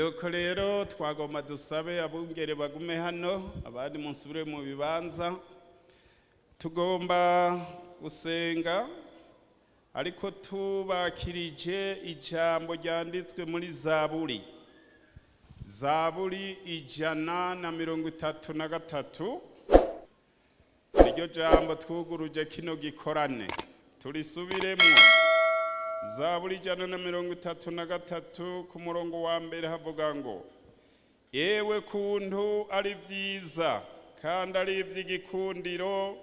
Yuko rero twagomba dusabe abungere bagume hano abandi munsubire mu bibanza tugomba gusenga ariko tubakirije ijambo ryanditswe muri Zaburi 133 iryo jambo twuguruje kino gikorane turisubiremwo Zaburi 133 ku murongo wa mbere havuga ngo ewe kuntu ari vyiza kandi ari ivy'igikundiro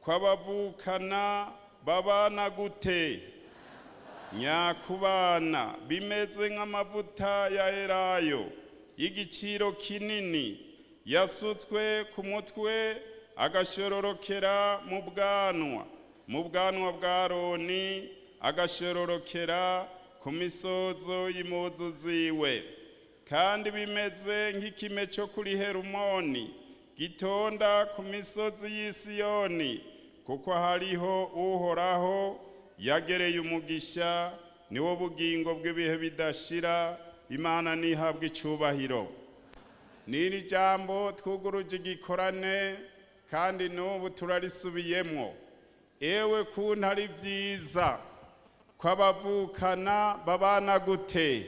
kw'abavukana babana gute nyakubana bimeze nk'amavuta ya elayo y'igiciro kinini yasutswe ku mutwe agashororokera mu bwanwa bwa Aroni agashororokera ku misozo y'impuzu ziwe kandi bimeze nk'ikime cyo kuri Herumoni gitonda ku misozi y'Isiyoni kuko hariho uhoraho yagereye umugisha niwo bugingo bw'ibihe bidashira Imana nihabwa icubahiro n'iri jambo twuguruje igikorane kandi n'ubu turarisubiyemwo ewe kuntu ari vyiza kw'abavukana babana gute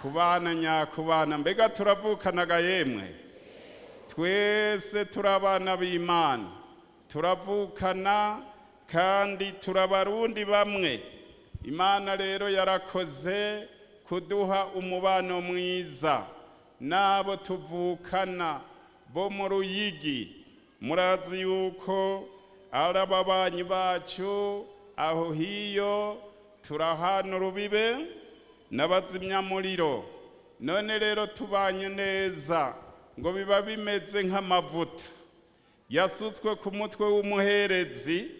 kubana nyakubana mbega turavukanaga yemwe twese turabana b'Imana turavukana kandi turabarundi bamwe Imana rero yarakoze kuduha umubano mwiza nabo tuvukana bo mu Ruyigi murazi yuko arababanyi bacu aho hiyo turahana urubibe n'abazimyamuriro none rero tubanye neza ngo biba bimeze nk'amavuta yasutswe ku mutwe w'umuherezi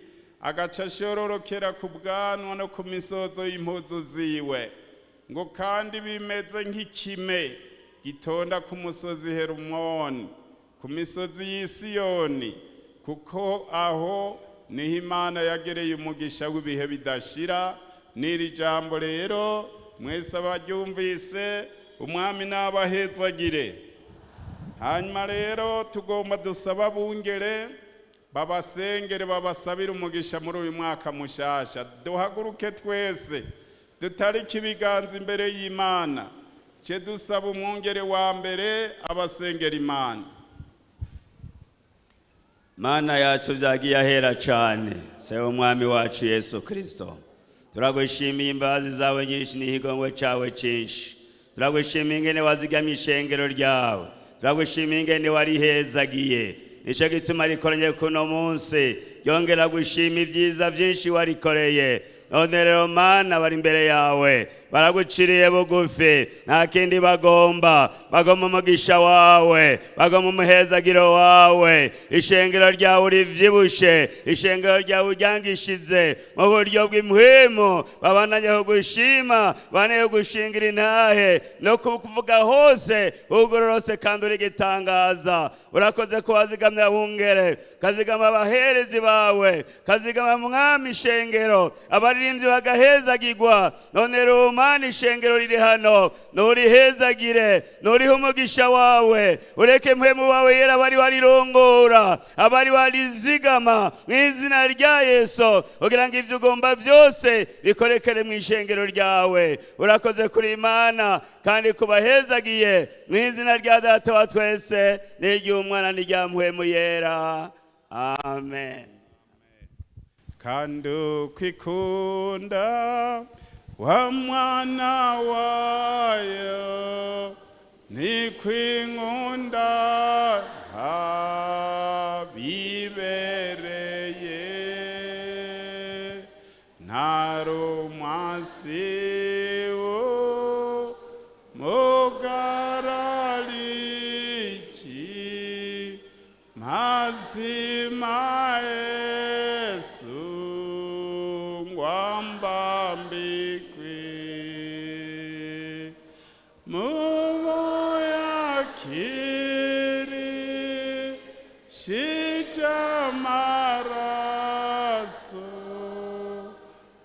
agaca ashororokera ku bwanwa no ku misozo y'impuzu ziwe ngo kandi bimeze nk'ikime gitonda ku musozi Herumoni ku misozi y'Isiyoni kuko aho niho Imana yagereye umugisha w'ibihe bidashira n'iri jambo rero mwese abaryumvise umwami n'abahezagire hanyuma rero tugomba dusaba bungere babasengere babasabira umugisha muri uyu mwaka mushasha duhaguruke twese dutarike ibiganza imbere y'Imana cye dusaba umwungere wa mbere abasengera Imana Mana yacu vyagiye ahera cane sewe umwami wacu Yesu Kristo turagushimiye imbabazi zawe nyinshi n'ihigongwe cawe cinshi turagushimiye ingene wazigamye ishengero ryawe turagushimiye ingene warihezagiye nico gituma rikoranye kuno munsi yongera gushima ivyiza vyinshi warikoreye none rero Mana bari imbere yawe baraguciriye bugufi nta kindi bagomba umugisha wawe bagomba umuhezagiro wawe ishengero ryawe urivyibushe ishengero ryawe uryangishize mu buryo bw'impwemu babandanye kugushima bane gushingira intahe no kuvuga hose ugororotse kandi uri gitangaza urakoze ko wazigamye abungere kazigama abaherezi bawe kazigama mwami ishengero abaririmbyi bagahezagirwa none rero Mana ishengero riri hano nurihezagire nuriho umugisha wawe ureke mpwemu wawe yera bari warirongora abari warizigama mw'izina rya Yesu kugira ngo ivyo ugomba vyose bikorekere mu ishengero ryawe urakoze kuri Imana kandi kubahezagiye mw'izina rya Data wa twese n'iry'Umwana n'irya mpwemu yera amen kandi kwikunda wa mwana wayo ni kwinkunda bibereye ntarumwasiwo mugararichi mazima Yesu ngwambambi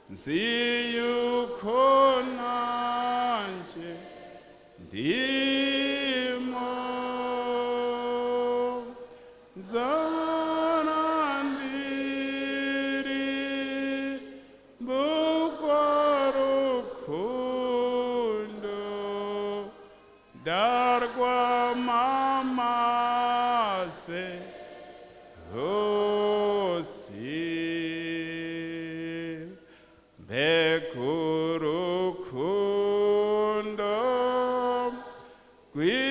nzi yuko nanje ndimo zanandiri bukwarukundo dargwa mamase hosi bekurukundo Qui